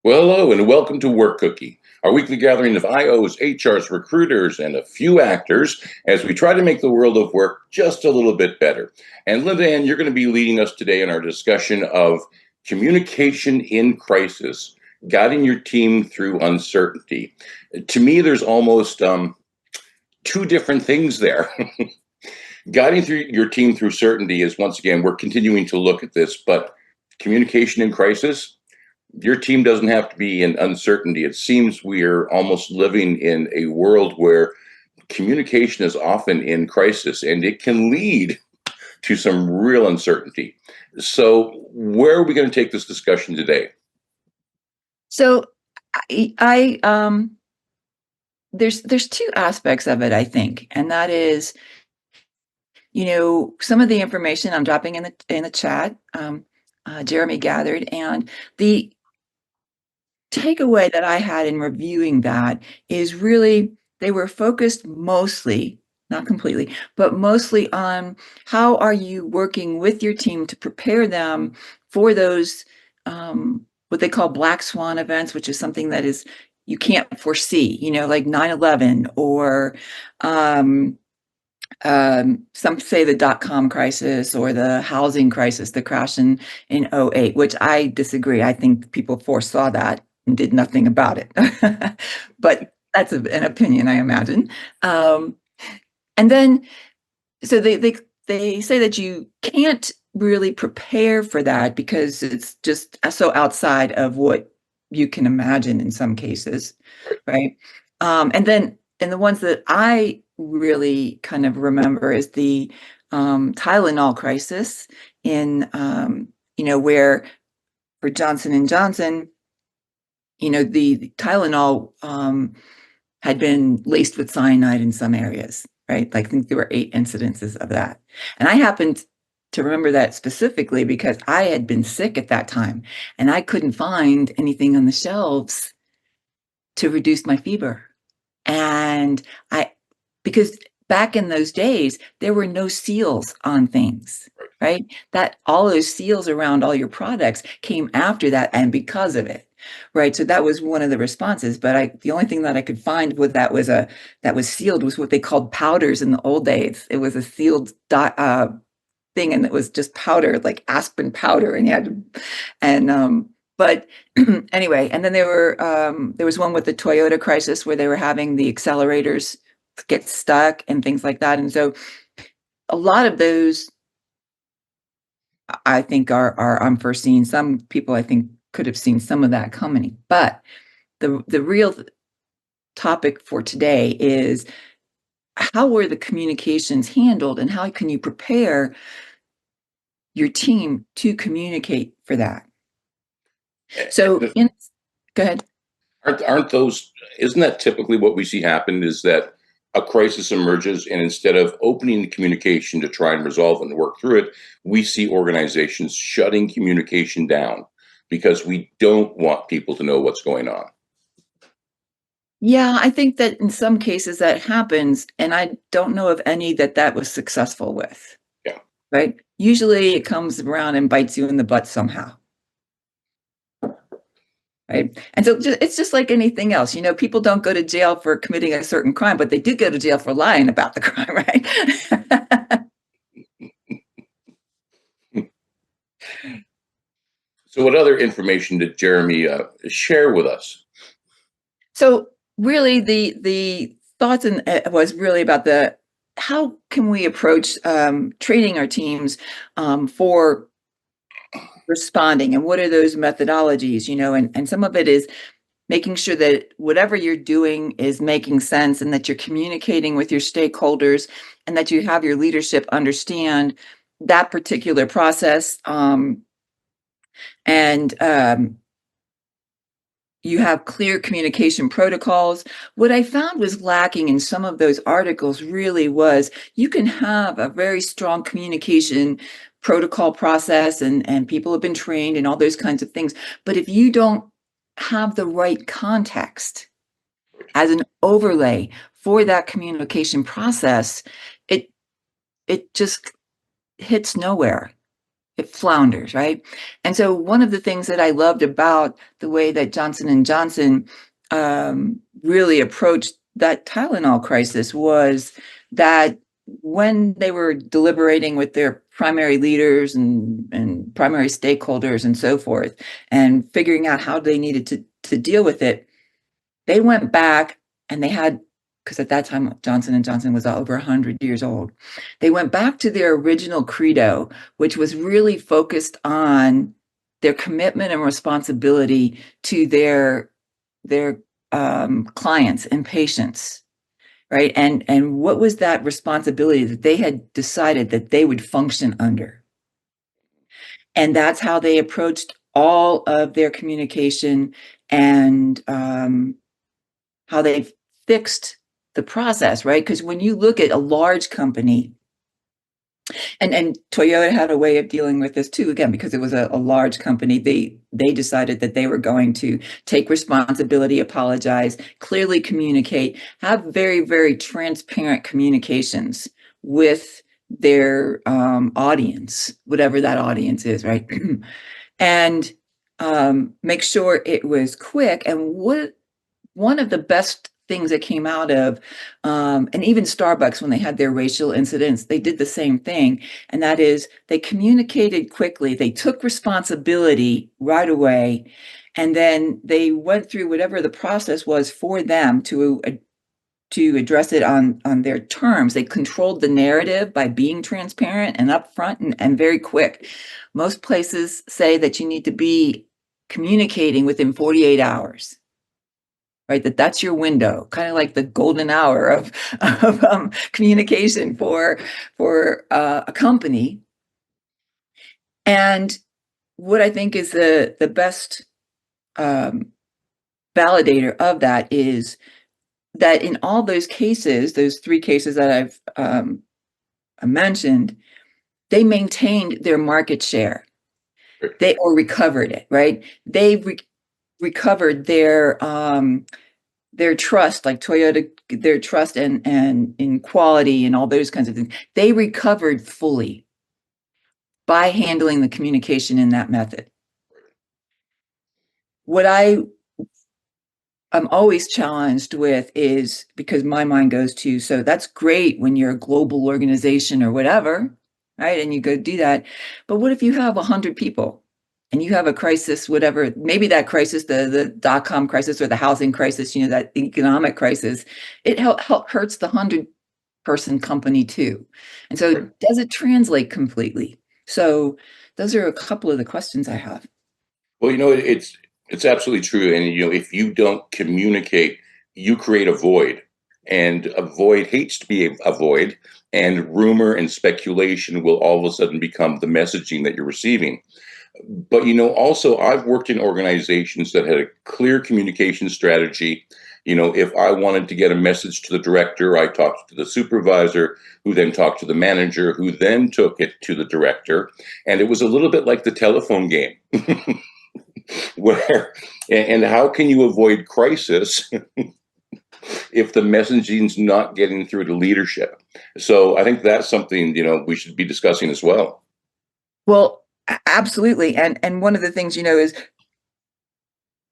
Well, hello, and welcome to Work Cookie, our weekly gathering of IOs, HRs, recruiters, and a few actors as we try to make the world of work just a little bit better. And LindaAnn, you're going to be leading us today in our discussion of communication in crisis, guiding your team through uncertainty. To me, there's almost two different things there. Guiding through your team through certainty is, once again, we're continuing to look at this, but communication in crisis, your team doesn't have to be in uncertainty. It seems we're almost living in a world where communication is often in crisis and it can lead to some real uncertainty. So, where are we going to take this discussion today? So I there's two aspects of it, I think, and that is, some of the information I'm dropping in the chat, Jeremy gathered, and the takeaway that I had in reviewing that is really they were focused mostly, not completely, but mostly on how are you working with your team to prepare them for those what they call black swan events, which is something that is you can't foresee, like 9/11 or some say the dot-com crisis or the housing crisis, the crash in '08, which I disagree. I think people foresaw that and did nothing about it. But that's an opinion, I imagine. And then, so they say that you can't really prepare for that because it's just so outside of what you can imagine in some cases, right? And the ones that I really kind of remember is the Tylenol crisis in, where for Johnson and Johnson, the Tylenol had been laced with cyanide in some areas, right? Like, I think there were 8 incidences of that. And I happened to remember that specifically because I had been sick at that time and I couldn't find anything on the shelves to reduce my fever. And because back in those days, there were no seals on things, right? That all those seals around all your products came after that and because of it, right? So that was one of the responses. But the only thing that I could find with that was sealed was what they called powders in the old days. It was a sealed thing, and it was just powder, like aspirin powder, and you had to, and but anyway, and then there was one with the Toyota crisis where they were having the accelerators get stuck and things like that. And so a lot of those I think are unforeseen. Some people I think could have seen some of that coming. But the real topic for today is how were the communications handled and how can you prepare your team to communicate for that? So go ahead. Aren't those, isn't that typically what we see happen, is that a crisis emerges and instead of opening the communication to try and resolve and work through it, we see organizations shutting communication down because we don't want people to know what's going on. Yeah, I think that in some cases that happens, and I don't know of any that was successful with. Yeah. Right? Usually it comes around and bites you in the butt somehow. Right? And so it's just like anything else. People don't go to jail for committing a certain crime, but they do go to jail for lying about the crime, right? So, what other information did Jeremy share with us? So really the thoughts was really about how can we approach training our teams for responding, and what are those methodologies, and some of it is making sure that whatever you're doing is making sense and that you're communicating with your stakeholders and that you have your leadership understand that particular process, and you have clear communication protocols. What I found was lacking in some of those articles really was you can have a very strong communication protocol process and people have been trained and all those kinds of things. But if you don't have the right context as an overlay for that communication process, it just hits nowhere. it flounders, right? And so one of the things that I loved about the way that Johnson and Johnson really approached that Tylenol crisis was that when they were deliberating with their primary leaders and primary stakeholders and so forth, and figuring out how they needed to deal with it, they went back and they had, because at that time Johnson and Johnson was over 100 years old. They went back to their original credo, which was really focused on their commitment and responsibility to their clients and patients, right? And what was that responsibility that they had decided that they would function under? And that's how they approached all of their communication and how they fixed the process, right? Because when you look at a large company, and Toyota had a way of dealing with this too, again, because it was a large company, they decided that they were going to take responsibility, apologize, clearly communicate, have very, very transparent communications with their audience, whatever that audience is, right? And make sure it was quick. And one of the best things that came out of, and even Starbucks, when they had their racial incidents, they did the same thing. And that is, they communicated quickly. They took responsibility right away. And then they went through whatever the process was for them to address it on their terms. They controlled the narrative by being transparent and upfront and very quick. Most places say that you need to be communicating within 48 hours. Right, that's your window, kind of like the golden hour of communication for a company. And what I think is the best validator of that is that in all those cases, those 3 cases that I've mentioned, they maintained their market share. They recovered it, right? They recovered their trust, like Toyota, their trust and in quality and all those kinds of things. They recovered fully by handling the communication in that method. What I'm always challenged with is, because my mind goes to, so that's great when you're a global organization or whatever, right? And you go do that. But what if you have 100 people? And you have a crisis, whatever, maybe that crisis, the dot-com crisis or the housing crisis, that economic crisis, it hurts the 100-person company too. And so does it translate completely? So those are a couple of the questions I have. Well, it's absolutely true. And, if you don't communicate, you create a void. And a void hates to be a void. And rumor and speculation will all of a sudden become the messaging that you're receiving. But, also I've worked in organizations that had a clear communication strategy. If I wanted to get a message to the director, I talked to the supervisor, who then talked to the manager, who then took it to the director. And it was a little bit like the telephone game. And how can you avoid crisis if the messaging's not getting through to leadership? So I think that's something, we should be discussing as well. Well, absolutely. And one of the things, is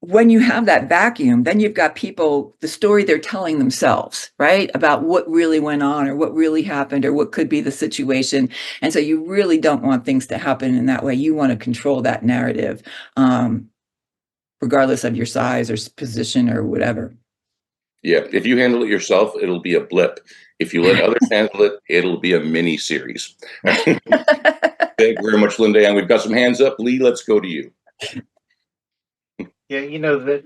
when you have that vacuum, then you've got people, the story they're telling themselves, right? About what really went on or what really happened or what could be the situation. And so you really don't want things to happen in that way. You want to control that narrative, regardless of your size or position or whatever. Yeah. If you handle it yourself, it'll be a blip. If you let others handle it, it'll be a mini series. Thank you very much, LindaAnn. We've got some hands up. Lee, let's go to you. Yeah, that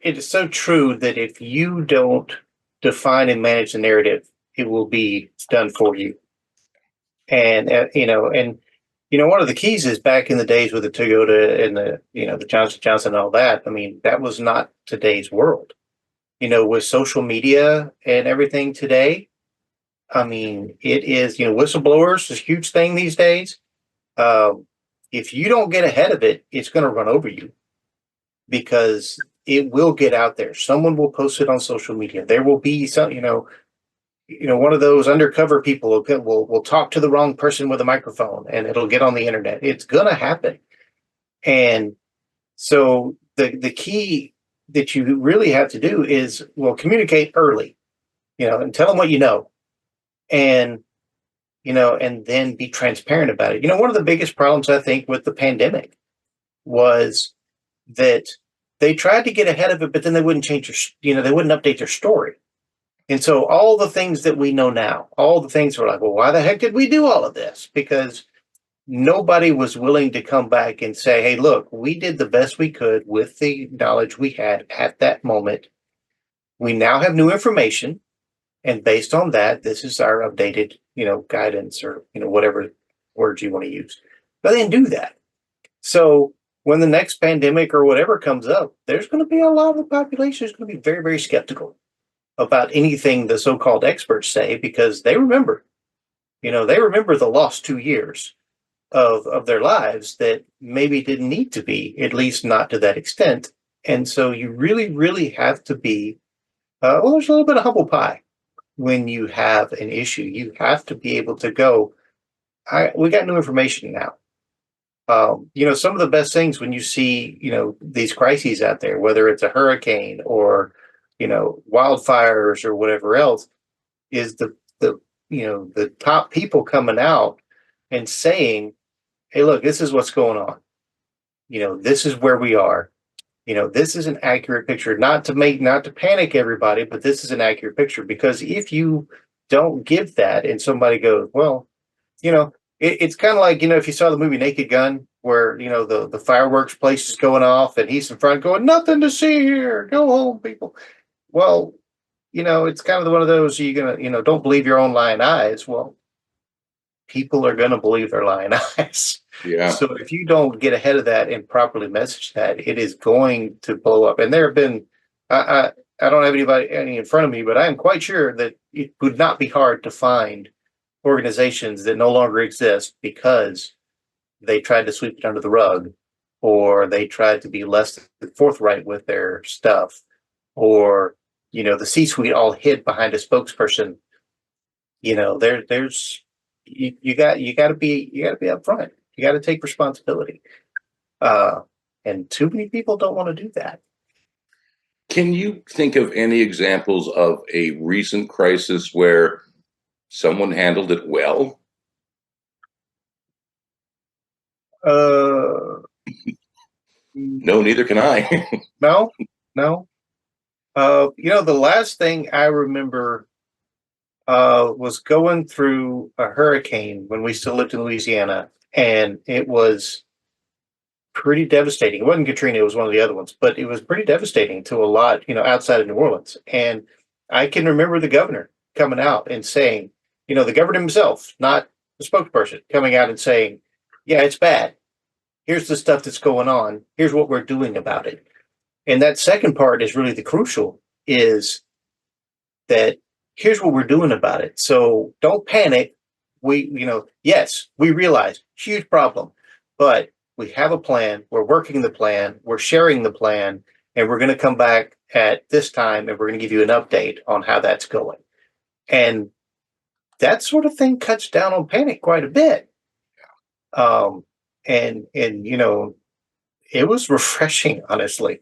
it is so true that if you don't define and manage the narrative, it will be done for you. And one of the keys is back in the days with the Toyota and the Johnson Johnson and all that. I mean, that was not today's world. With social media and everything today, I mean, it is, whistleblowers is a huge thing these days. If you don't get ahead of it, it's going to run over you, because it will get out there. Someone will post it on social media. There will be some, one of those undercover people will talk to the wrong person with a microphone and it'll get on the internet. It's going to happen. And so the key that you really have to do is, well, communicate early, and tell them what you know. And, and then be transparent about it. One of the biggest problems, I think, with the pandemic was that they tried to get ahead of it, but then they wouldn't they wouldn't update their story. And so all the things that we know now, all the things were like, well, why the heck did we do all of this? Because nobody was willing to come back and say, hey, look, we did the best we could with the knowledge we had at that moment. We now have new information. And based on that, this is our updated, guidance or, whatever words you want to use. But they didn't do that. So when the next pandemic or whatever comes up, there's going to be a lot of the population is going to be very, very skeptical about anything the so-called experts say, because they remember the lost 2 years of their lives that maybe didn't need to be, at least not to that extent. And so you really, really have to be, there's a little bit of humble pie when you have an issue. You have to be able to go, we got new information now. Some of the best things when you see, these crises out there, whether it's a hurricane or, wildfires or whatever else, is the top people coming out and saying, hey, look, this is what's going on. This is where we are. This is an accurate picture, not to panic everybody, but this is an accurate picture. Because if you don't give that and somebody goes, well, it's kind of like, if you saw the movie Naked Gun, where, the fireworks place is going off and he's in front going, nothing to see here. Go home, people. Well, it's kind of one of those, you're going to, don't believe your own lying eyes. Well, people are going to believe their lying eyes. Yeah. So if you don't get ahead of that and properly message that, it is going to blow up. And there have been, I don't have any in front of me, but I am quite sure that it would not be hard to find organizations that no longer exist because they tried to sweep it under the rug, or they tried to be less forthright with their stuff, or, the C-suite all hid behind a spokesperson. There's you got to be upfront. You got to take responsibility. And too many people don't want to do that. Can you think of any examples of a recent crisis where someone handled it well? No, neither can I. No. The last thing I remember was going through a hurricane when we still lived in Louisiana, and it was pretty devastating. It wasn't Katrina, it was one of the other ones, but it was pretty devastating to a lot, outside of New Orleans. And I can remember the governor coming out and saying, the governor himself, not the spokesperson, coming out and saying, yeah, it's bad. Here's the stuff that's going on. Here's what we're doing about it. And that second part is really the crucial, is that here's what we're doing about it. So don't panic. Yes, we realize huge problem, but we have a plan. We're working the plan. We're sharing the plan, and we're going to come back at this time and we're going to give you an update on how that's going. And that sort of thing cuts down on panic quite a bit. And it was refreshing, honestly,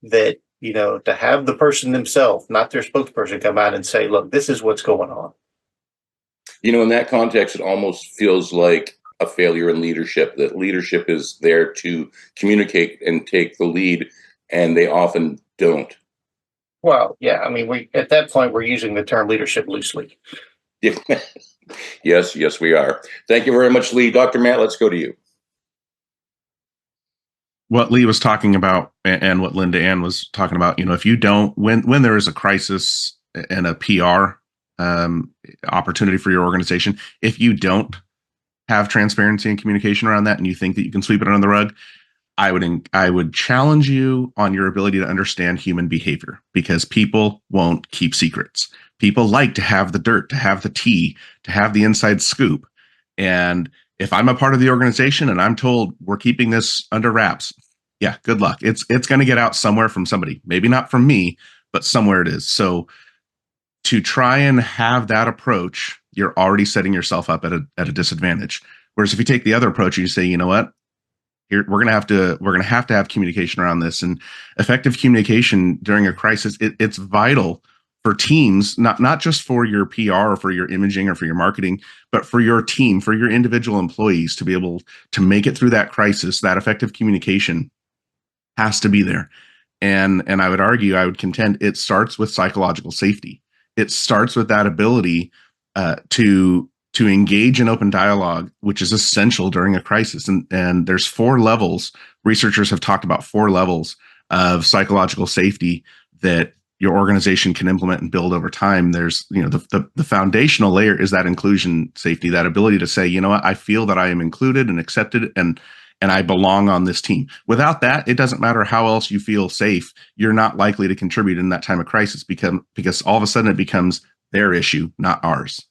that, to have the person themselves, not their spokesperson, come out and say, look, this is what's going on. In that context, it almost feels like a failure in leadership, that leadership is there to communicate and take the lead, and they often don't. Well, yeah, I mean, at that point, we're using the term leadership loosely. Yes, we are. Thank you very much, Lee. Dr. Matt, let's go to you. What Lee was talking about and what LindaAnn was talking about, if you don't, when there is a crisis and a PR opportunity for your organization, if you don't have transparency and communication around that, and you think that you can sweep it under the rug, I would challenge you on your ability to understand human behavior, because people won't keep secrets. People like to have the dirt, to have the tea, to have the inside scoop. And if I'm a part of the organization and I'm told we're keeping this under wraps, yeah, good luck. It's going to get out somewhere from somebody. Maybe not from me, but somewhere it is. So to try and have that approach, you're already setting yourself up at a disadvantage. Whereas if you take the other approach, you say, you know what, here we're gonna have to have communication around this, and effective communication during a crisis. It's vital for teams, not just for your PR or for your imaging or for your marketing, but for your team, for your individual employees to be able to make it through that crisis. That effective communication has to be there. And I would contend it starts with psychological safety. It starts with that ability to engage in open dialogue, which is essential during a crisis. And there's 4 levels. Researchers have talked about 4 levels of psychological safety that your organization can implement and build over time. There's, the foundational layer is that inclusion safety, that ability to say, you know what, I feel that I am included and accepted and I belong on this team. Without that, it doesn't matter how else you feel safe. You're not likely to contribute in that time of crisis because all of a sudden it becomes their issue, not ours.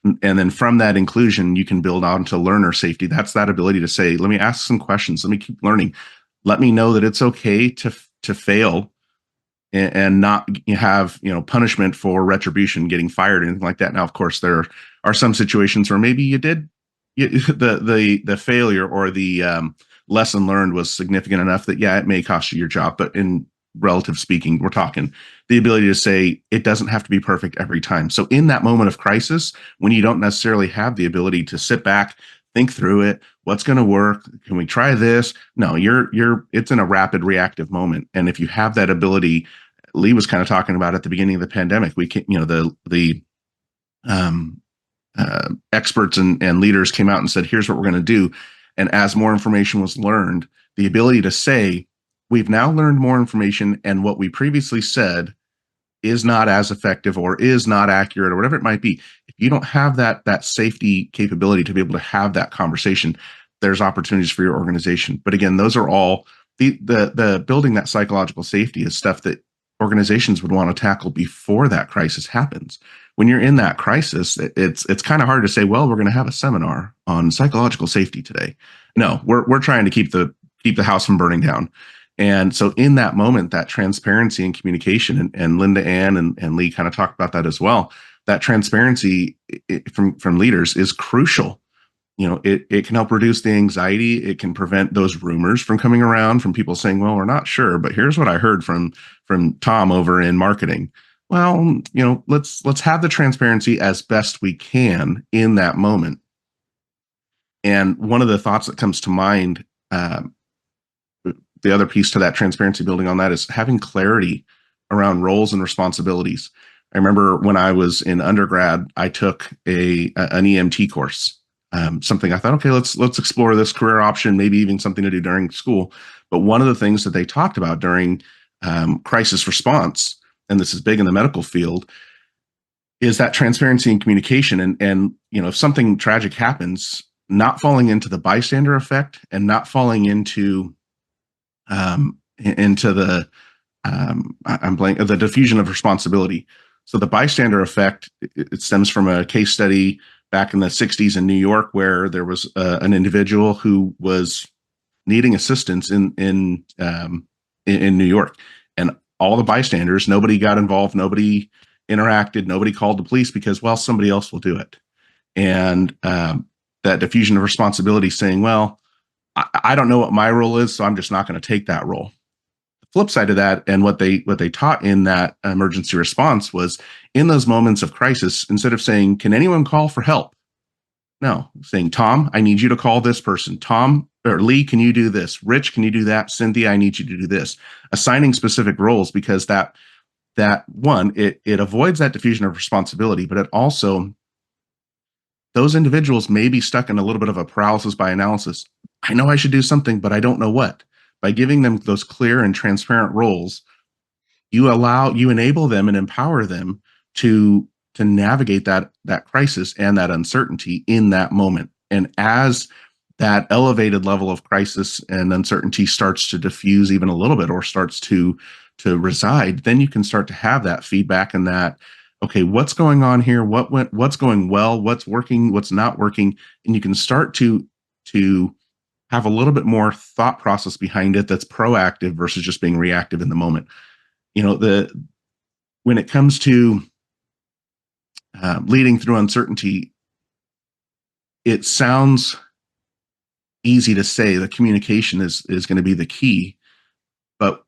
And then from that inclusion, you can build on to learner safety. That's that ability to say, let me ask some questions. Let me keep learning. Let me know that it's okay to fail and not have, punishment for retribution, getting fired, anything like that. Now, of course, there are some situations where maybe the failure or the lesson learned was significant enough that, it may cost you your job. But in relative speaking, we're talking the ability to say it doesn't have to be perfect every time. So in that moment of crisis, when you don't necessarily have the ability to sit back, think through it, what's going to work? Can we try this? No, it's in a rapid reactive moment. And if you have that ability, Lee was kind of talking about at the beginning of the pandemic, we can, experts and leaders came out and said, here's what we're going to do. And as more information was learned, the ability to say, we've now learned more information, and what we previously said is not as effective or is not accurate or whatever it might be. If you don't have that safety capability to be able to have that conversation, there's opportunities for your organization. But again, those are all the building that psychological safety is stuff that organizations would want to tackle before that crisis happens. When you're in that crisis, it's kind of hard to say, well, we're going to have a seminar on psychological safety today. No, we're trying to keep the house from burning down. And so in that moment, that transparency and communication, and LindaAnn and Lee kind of talked about that as well, that transparency from leaders is crucial. It can help reduce the anxiety. It can prevent those rumors from coming around, from people saying, well, we're not sure, but here's what I heard from Tom over in marketing. Well, let's have the transparency as best we can in that moment. And one of the thoughts that comes to mind, the other piece to that transparency building on that, is having clarity around roles and responsibilities. I remember when I was in undergrad, I took an EMT course. Something I thought, okay, let's explore this career option, maybe even something to do during school. But one of the things that they talked about during crisis response, and this is big in the medical field, is that transparency and communication. And if something tragic happens, not falling into the bystander effect and not falling into the the diffusion of responsibility. So the bystander effect, it stems from a case study back in the 60s in New York, where there was an individual who was needing assistance in New York, and all the bystanders, nobody got involved, nobody interacted, nobody called the police because, well, somebody else will do it. And that diffusion of responsibility, saying, well, I don't know what my role is, so I'm just not going to take that role. The flip side of that, and what they taught in that emergency response, was in those moments of crisis, instead of saying, can anyone call for help? No, saying, Tom, I need you to call this person. Tom or Lee, can you do this? Rich, can you do that? Cynthia, I need you to do this. Assigning specific roles, because that one, it avoids that diffusion of responsibility, but it also, those individuals may be stuck in a little bit of a paralysis by analysis. I know I should do something, but I don't know what. By giving them those clear and transparent roles, you enable them and empower them to navigate that crisis and that uncertainty in that moment. And as that elevated level of crisis and uncertainty starts to diffuse even a little bit, or starts to reside, then you can start to have that feedback and that, okay, what's going on here? What's going well? What's working? What's not working? And you can start to have a little bit more thought process behind it that's proactive versus just being reactive in the moment. When it comes to leading through uncertainty, it sounds easy to say the communication is going to be the key. But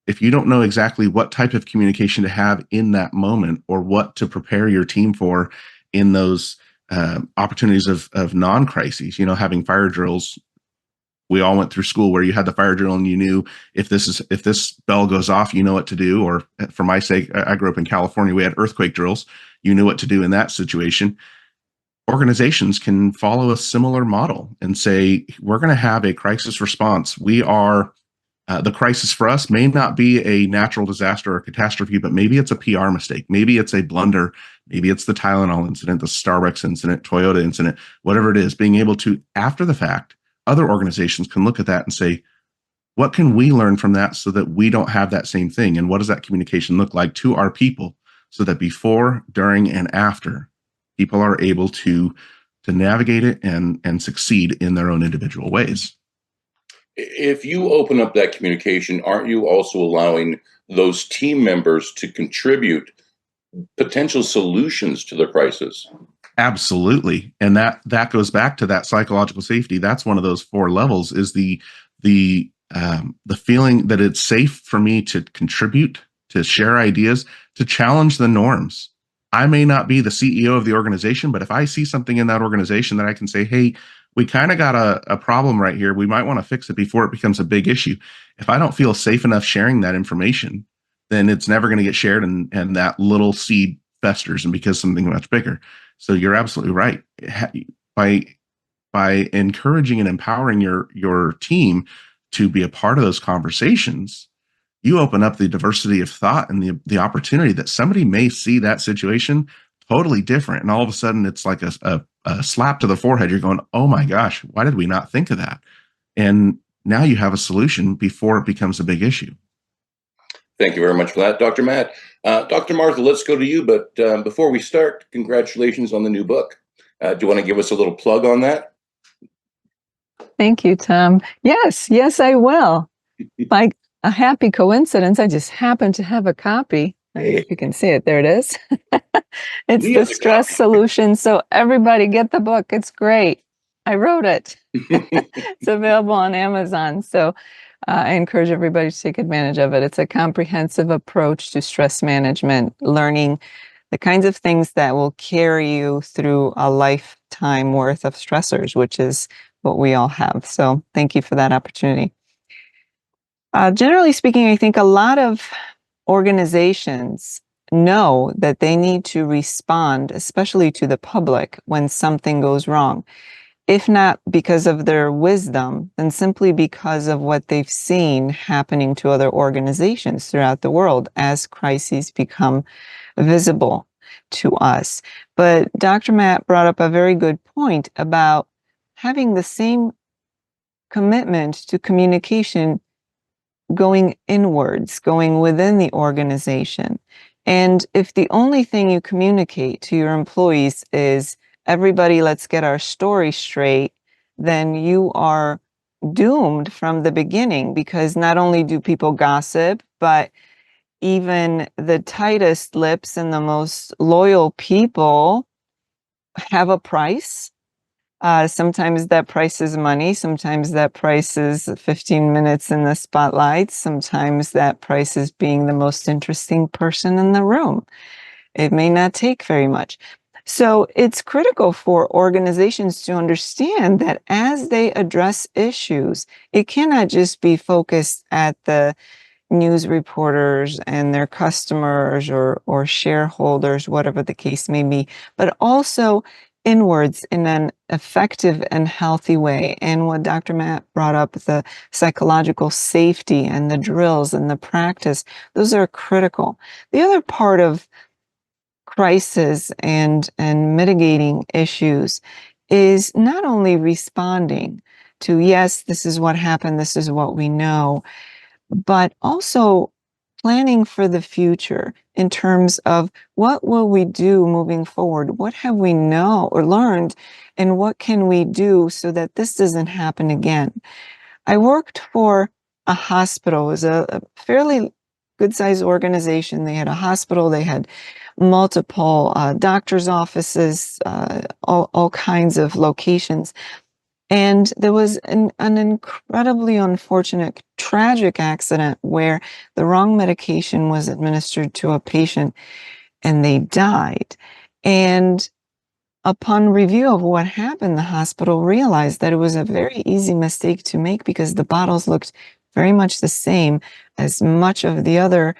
if you don't know exactly what type of communication to have in that moment, or what to prepare your team for in those opportunities of non-crises, having fire drills. We all went through school where you had the fire drill and you knew if this bell goes off, you know what to do. Or for my sake, I grew up in California. We had earthquake drills. You knew what to do in that situation. Organizations can follow a similar model and say, we're going to have a crisis response. We are the crisis for us may not be a natural disaster or catastrophe, but maybe it's a PR mistake. Maybe it's a blunder. Maybe it's the Tylenol incident, the Starbucks incident, Toyota incident, whatever it is. Being able to, after the fact, other organizations can look at that and say, what can we learn from that so that we don't have that same thing? And what does that communication look like to our people so that before, during, and after, people are able to navigate it and succeed in their own individual ways? If you open up that communication, aren't you also allowing those team members to contribute potential solutions to the crisis? Absolutely. And that goes back to that psychological safety. That's one of those 4 levels, is the feeling that it's safe for me to contribute, to share ideas, to challenge the norms. I may not be the CEO of the organization, but if I see something in that organization that I can say, hey, we kind of got a problem right here, we might want to fix it before it becomes a big issue. If I don't feel safe enough sharing that information, then it's never going to get shared, and that little seed festers and becomes something much bigger. So you're absolutely right. By encouraging and empowering your team to be a part of those conversations, you open up the diversity of thought and the opportunity that somebody may see that situation totally different. And all of a sudden it's like a slap to the forehead. You're going, oh my gosh, why did we not think of that? And now you have a solution before it becomes a big issue. Thank you very much for that, Dr. Matt. Dr. Martha, let's go to you. But before we start, congratulations on the new book. Do you want to give us a little plug on that? Thank you, Tom. Yes, I will. By a happy coincidence, I just happen to have a copy. I don't know if you can see it. There it is. It's the stress solution. So everybody get the book. It's great. I wrote it. It's available on Amazon. So I encourage everybody to take advantage of it. It's a comprehensive approach to stress management, learning the kinds of things that will carry you through a lifetime worth of stressors, which is what we all have. So thank you for that opportunity. Generally speaking, I think a lot of organizations know that they need to respond, especially to the public, when something goes wrong. If not because of their wisdom, then simply because of what they've seen happening to other organizations throughout the world as crises become visible to us. But Dr. Matt brought up a very good point about having the same commitment to communication going inwards, going within the organization. And if the only thing you communicate to your employees is, everybody, let's get our story straight, then you are doomed from the beginning, because not only do people gossip, but even the tightest lips and the most loyal people have a price. Sometimes that price is money. Sometimes that price is 15 minutes in the spotlight. Sometimes that price is being the most interesting person in the room. It may not take very much. So it's critical for organizations to understand that as they address issues, it cannot just be focused at the news reporters and their customers or shareholders, whatever the case may be, but also inwards in an effective and healthy way. And what Dr. Matt brought up, the psychological safety and the drills and the practice, those are critical. The other part of crisis and mitigating issues is not only responding to, yes, this is what happened, this is what we know, but also planning for the future in terms of what will we do moving forward? What have we know or learned, and what can we do so that this doesn't happen again? I worked for a hospital. It was a fairly good-sized organization. They had a hospital, they had multiple doctor's offices, all kinds of locations. And there was an incredibly unfortunate, tragic accident where the wrong medication was administered to a patient and they died. And upon review of what happened, the hospital realized that it was a very easy mistake to make because the bottles looked very much the same as much of the other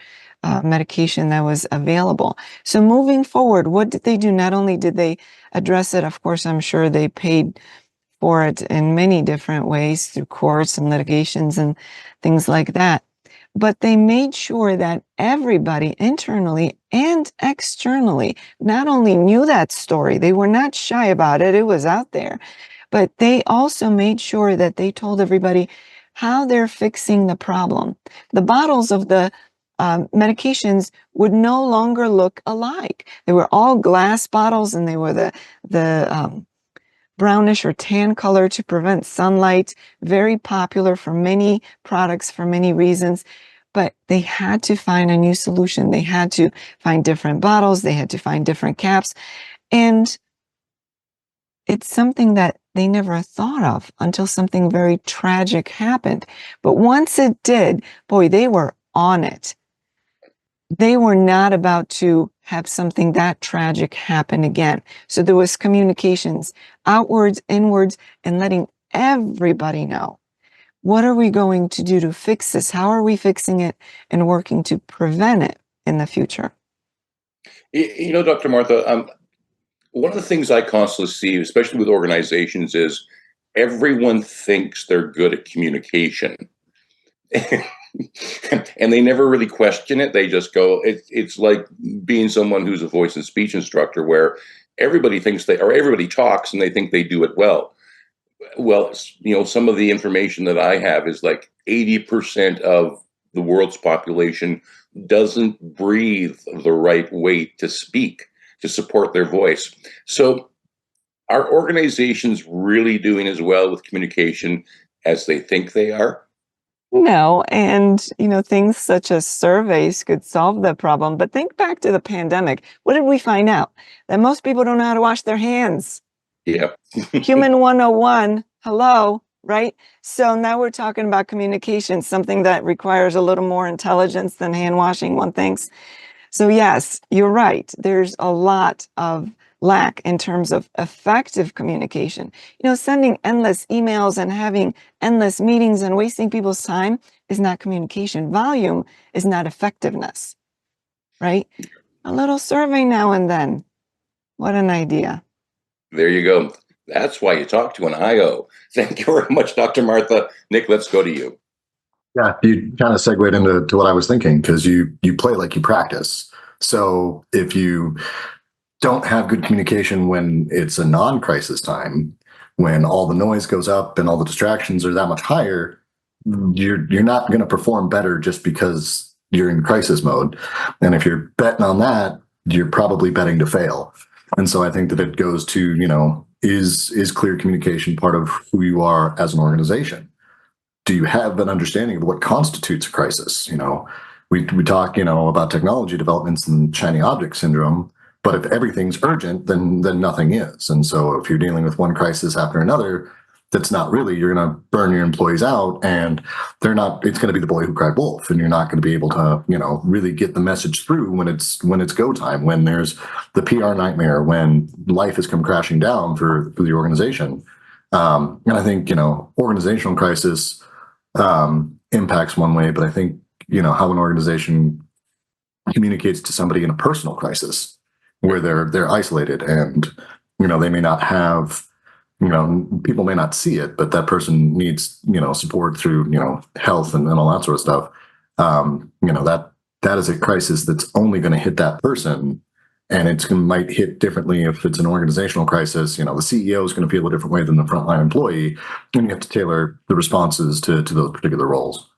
medication that was available. So moving forward, what did they do? Not only did they address it, of course, I'm sure they paid for it in many different ways through courts and litigations and things like that. But they made sure that everybody internally and externally not only knew that story, they were not shy about it, it was out there, but they also made sure that they told everybody how they're fixing the problem. The bottles of the medications would no longer look alike. They were all glass bottles and they were the brownish or tan color to prevent sunlight, very popular for many products for many reasons. But they had to find a new solution. They had to find different bottles. They had to find different caps. And it's something that they never thought of until something very tragic happened. But once it did, boy, they were on it. They were not about to have something that tragic happen again. So there was communications outwards, inwards, and letting everybody know. What are we going to do to fix this? How are we fixing it and working to prevent it in the future? You know, Dr. Martha, one of the things I constantly see, especially with organizations, is everyone thinks they're good at communication. And they never really question it. They just go, it's like being someone who's a voice and speech instructor where everybody thinks everybody talks and they think they do it well. Well, you know, some of the information that I have is like 80% of the world's population doesn't breathe the right way to speak, to support their voice. So are organizations really doing as well with communication as they think they are? No, and things such as surveys could solve the problem. But think back to the pandemic. What did we find out? That most people don't know how to wash their hands. Yeah. Human 101, hello, right? So now we're talking about communication, something that requires a little more intelligence than hand washing, one thinks. So yes, you're right. There's a lot of lack in terms of effective communication. Sending endless emails and having endless meetings and wasting people's time is not communication. Volume is not effectiveness, right? A little survey now and then. What an idea. There you go. That's why you talk to an IO. Thank you very much, Dr. Martha. Nick, let's go to you. Yeah, you kind of segued into what I was thinking because you play like you practice. So if you don't have good communication when it's a non-crisis time, when all the noise goes up and all the distractions are that much higher, you're not going to perform better just because you're in crisis mode. And if you're betting on that, you're probably betting to fail. And so I think that it goes to, is clear communication part of who you are as an organization? Do you have an understanding of what constitutes a crisis? We talk, about technology developments and shiny object syndrome, but if everything's urgent, then nothing is. And so if you're dealing with one crisis after another, that's not really, you're going to burn your employees out and it's going to be the boy who cried wolf. And you're not going to be able to, really get the message through when it's go time, when there's the PR nightmare, when life has come crashing down for the organization. And I think, organizational crisis impacts one way, but I think, how an organization communicates to somebody in a personal crisis where they're isolated and, they may not have, people may not see it, but that person needs, support through, health and all that sort of stuff. That is a crisis that's only going to hit that person. And might hit differently if it's an organizational crisis. The CEO is going to feel a different way than the frontline employee. And you have to tailor the responses to those particular roles.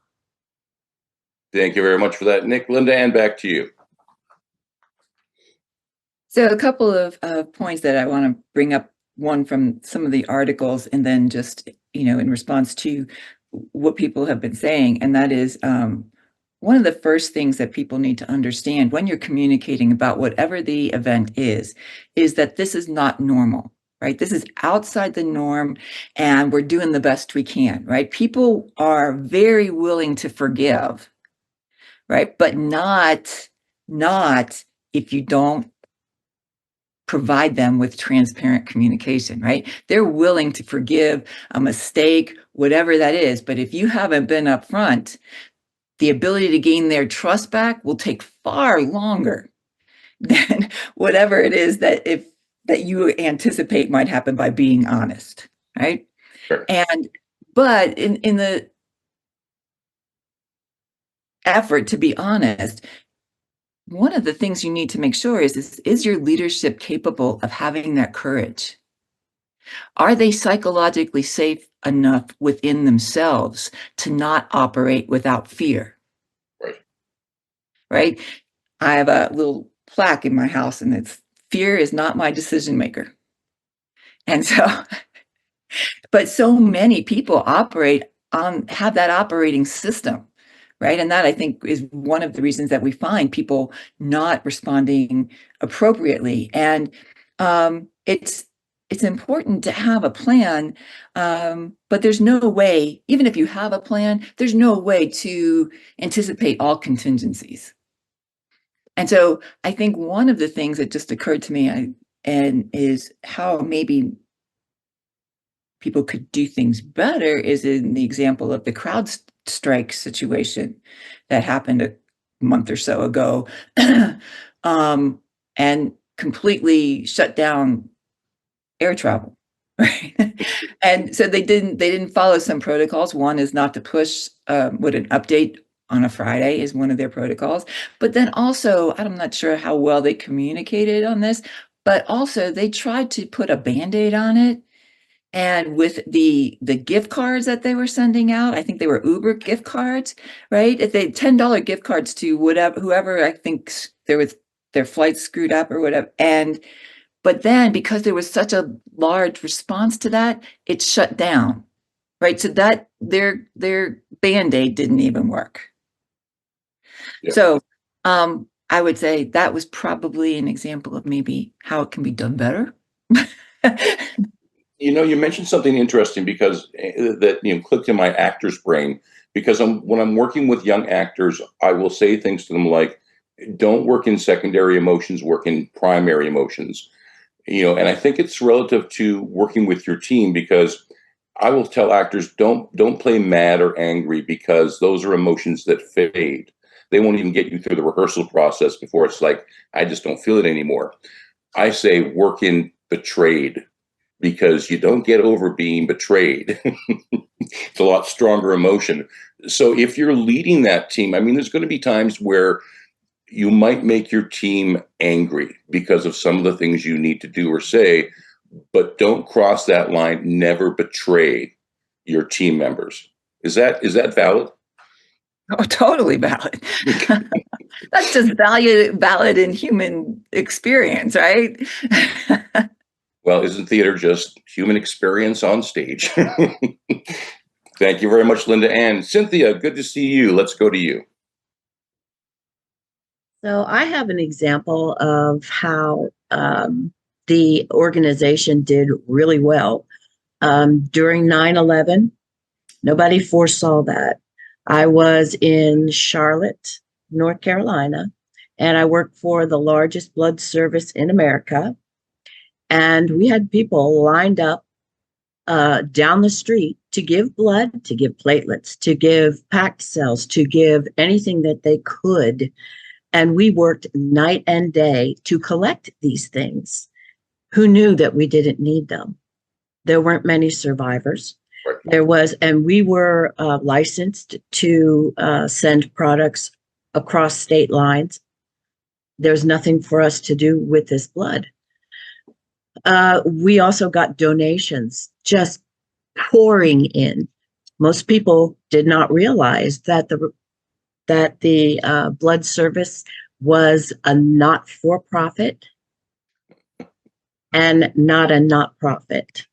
Thank you very much for that, Nick. LindaAnn, back to you. So a couple of points that I want to bring up, one from some of the articles, and then just, in response to what people have been saying, and that is one of the first things that people need to understand when you're communicating about whatever the event is that this is not normal, right? This is outside the norm, and we're doing the best we can, right? People are very willing to forgive, right? But not if you don't provide them with transparent communication, right? They're willing to forgive a mistake, whatever that is. But if you haven't been upfront, the ability to gain their trust back will take far longer than whatever it is that you anticipate might happen by being honest, right? Sure. But in the effort to be honest, one of the things you need to make sure is your leadership capable of having that courage? Are they psychologically safe enough within themselves to not operate without fear? Right? I have a little plaque in my house, and it's "Fear is not my decision maker." And so, but so many people have that operating system, right? And that, I think, is one of the reasons that we find people not responding appropriately. And it's important to have a plan, but there's no way, even if you have a plan, there's no way to anticipate all contingencies. And so I think one of the things that just occurred to me is how maybe people could do things better is in the example of the CrowdStrike situation that happened a month or so ago, and completely shut down air travel. Right? And so they didn't follow some protocols. One is not to push with an update on a Friday is one of their protocols. But then also, I'm not sure how well they communicated on this, but also they tried to put a Band-Aid on it. And with the gift cards that they were sending out, I think they were Uber gift cards, right? If they $10 gift cards to whoever I think their flight screwed up or whatever. But then because there was such a large response to that, it shut down, right? So that their Band-Aid didn't even work. Yeah. So I would say that was probably an example of maybe how it can be done better. You mentioned something interesting because that clicked in my actor's brain, because when I'm working with young actors, I will say things to them like, don't work in secondary emotions, work in primary emotions. And I think it's relative to working with your team, because I will tell actors, don't play mad or angry, because those are emotions that fade. They won't even get you through the rehearsal process before it's like, I just don't feel it anymore. I say work in betrayed, because you don't get over being betrayed. It's a lot stronger emotion. So if you're leading that team, there's going to be times where you might make your team angry because of some of the things you need to do or say, but don't cross that line. Never betray your team members. Is that valid? Oh, totally valid. That's just valid in human experience, right? Well, isn't theater just human experience on stage? Thank you very much, LindaAnn. Cynthia, good to see you. Let's go to you. So I have an example of how the organization did really well. During 9/11, nobody foresaw that. I was in Charlotte, North Carolina, and I worked for the largest blood service in America. And we had people lined up down the street to give blood, to give platelets, to give packed cells, to give anything that they could. And we worked night and day to collect these things. Who knew that we didn't need them? There weren't many survivors. There was, and we were licensed to send products across state lines. There's nothing for us to do with this blood. We also got donations just pouring in. Most people did not realize that the blood service was a not-for-profit and not a not-profit.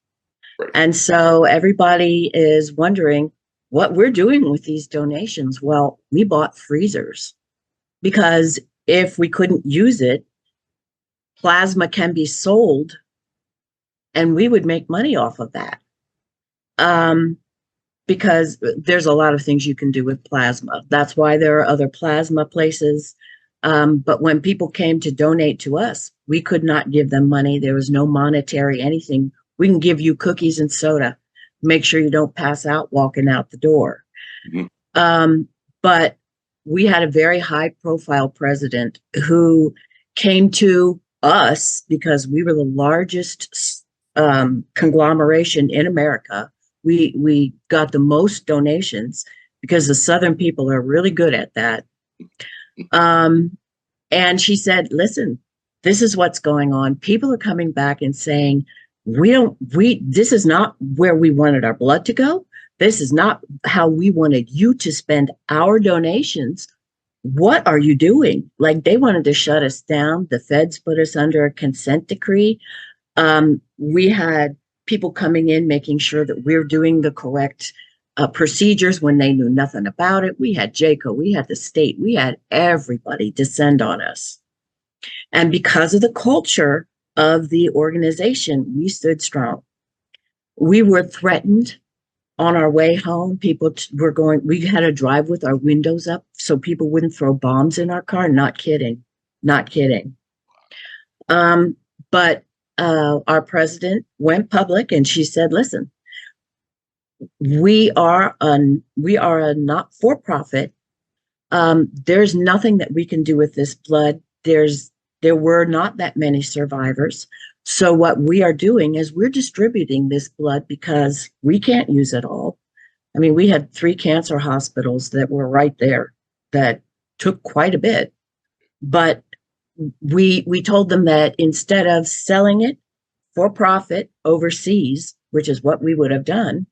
And so everybody is wondering, what we're doing with these donations, well, we bought freezers because if we couldn't use it, plasma can be sold and we would make money off of that. Because there's a lot of things you can do with plasma. That's why there are other plasma places. But when people came to donate to us, we could not give them money. There was no monetary anything. We can give you cookies and soda. Make sure you don't pass out walking out the door. Mm-hmm. But we had a very high profile president who came to us because we were the largest conglomeration in America. We got the most donations because the Southern people are really good at that. And she said, listen, this is what's going on. People are coming back and saying, this is not where we wanted our blood to go. This is not how we wanted you to spend our donations. What are you doing? Like, they wanted to shut us down. The feds put us under a consent decree. We had people coming in, making sure that we're doing the correct procedures when they knew nothing about it. We had JACO, we had the state, we had everybody descend on us. And because of the culture of the organization, we stood strong. We were threatened on our way home. People we had to drive with our windows up so people wouldn't throw bombs in our car. Not kidding. Not kidding. But our president went public and she said, listen, we are a not-for-profit. There's nothing that we can do with this blood. There were not that many survivors. So what we are doing is we're distributing this blood because we can't use it all. I mean, we had 3 cancer hospitals that were right there that took quite a bit. But we told them that instead of selling it for profit overseas, which is what we would have done,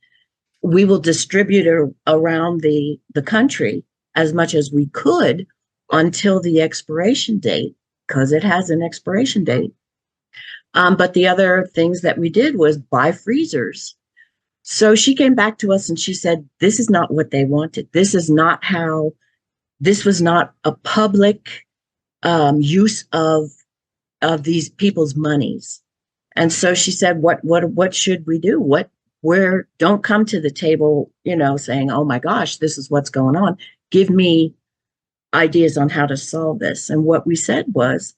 we will distribute it around the country as much as we could until the expiration date, because it has an expiration date. But the other things that we did was buy freezers. So she came back to us and she said, this is not what they wanted. This was not a public use of these people's monies. And so she said, what should we do? Don't come to the table, saying, oh my gosh, this is what's going on. Give me ideas on how to solve this. And what we said was,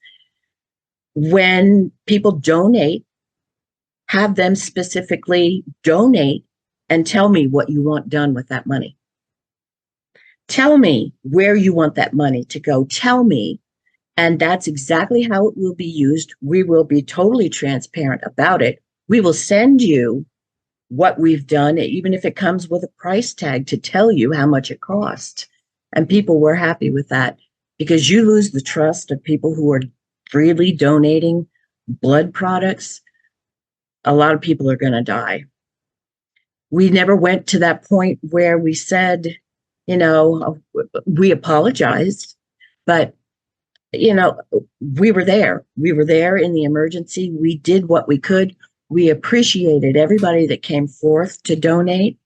when people donate, have them specifically donate and tell me what you want done with that money. Tell me where you want that money to go. Tell me. And that's exactly how it will be used. We will be totally transparent about it. We will send you what we've done, even if it comes with a price tag to tell you how much it cost. And people were happy with that, because you lose the trust of people who are freely donating blood products. A lot of people are going to die. We never went to that point where we said, we apologized, but we were there. We were there in the emergency. We did what we could. We appreciated everybody that came forth to donate.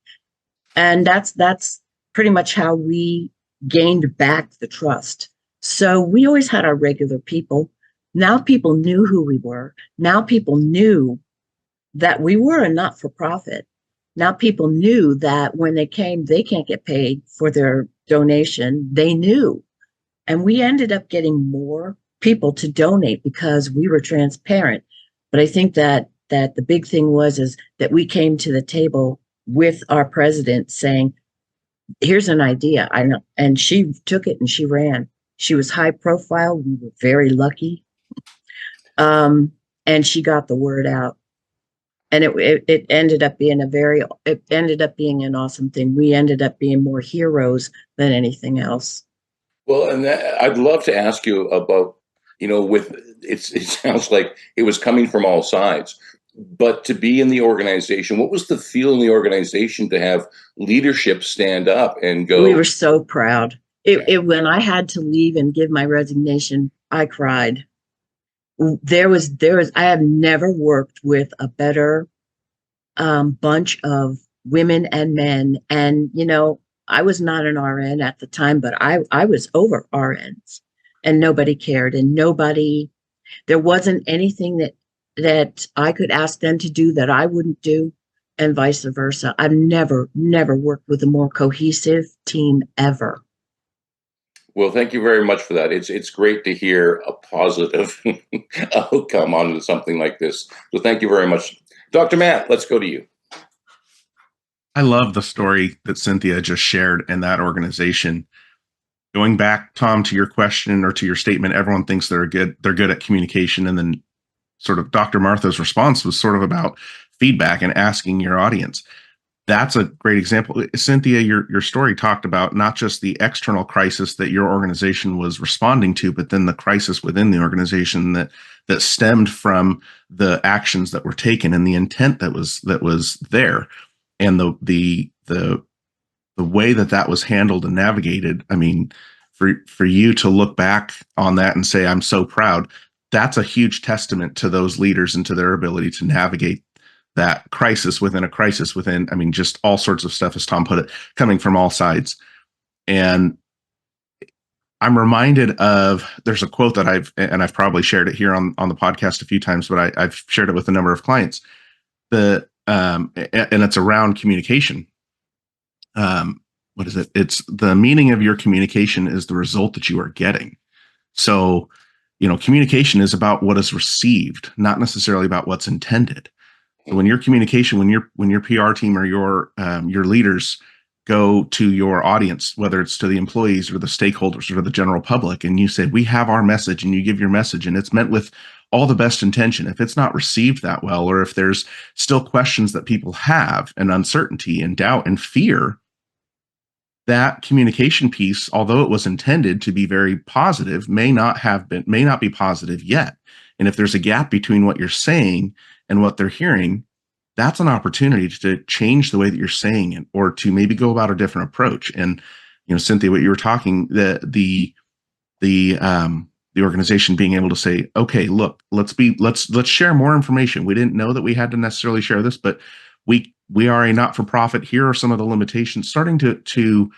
And that's pretty much how we gained back the trust. So we always had our regular people. Now people knew who we were. Now people knew that we were a not-for-profit. Now people knew that when they came, they can't get paid for their donation. They knew. And we ended up getting more people to donate because we were transparent. But I think that the big thing is that we came to the table with our president saying, here's an idea. I know. And she took it and she ran. She was high profile. We were very lucky. And she got the word out. And it ended up being an awesome thing. We ended up being more heroes than anything else. Well, and I'd love to ask you about, it sounds like it was coming from all sides, but to be in the organization, what was the feel in the organization to have leadership stand up and go? We were so proud. When I had to leave and give my resignation, I cried. I have never worked with a better bunch of women and men. And, I was not an RN at the time, but I was over RNs and nobody cared, and there wasn't anything that I could ask them to do that I wouldn't do, and vice versa. I've never worked with a more cohesive team ever. Well, thank you very much for that. It's great to hear a positive outcome on something like this. So thank you very much. Dr. Matt, let's go to you. I love the story that Cynthia just shared in that organization. Going back, Tom, to your question or to your statement, everyone thinks they're good at communication. And then sort of Dr. Martha's response was sort of about feedback and asking your audience. That's a great example. Cynthia, your story talked about not just the external crisis that your organization was responding to, but then the crisis within the organization that stemmed from the actions that were taken and the intent that was there, and the way that was handled and navigated. I mean, for you to look back on that and say, I'm so proud, that's a huge testament to those leaders and to their ability to navigate that crisis within a crisis within, I mean, just all sorts of stuff, as Tom put it, coming from all sides. And I'm reminded of, there's a quote that I've probably shared it here on the podcast a few times, but I've shared it with a number of clients. And it's around communication. What is it? It's the meaning of your communication is the result that you are getting. So, communication is about what is received, not necessarily about what's intended. So when your communication, when your PR team or your leaders go to your audience, whether it's to the employees or the stakeholders or the general public, and you say, we have our message, and you give your message, and it's meant with all the best intention. If it's not received that well, or if there's still questions that people have and uncertainty and doubt and fear, that communication piece, although it was intended to be very positive, may not be positive yet. And if there's a gap between what you're saying and what they're hearing, that's an opportunity to change the way that you're saying it, or to maybe go about a different approach. And, Cynthia, what you were talking, the organization being able to say, okay, look, let's share more information. We didn't know that we had to necessarily share this, but we are a not-for-profit. Here are some of the limitations, starting to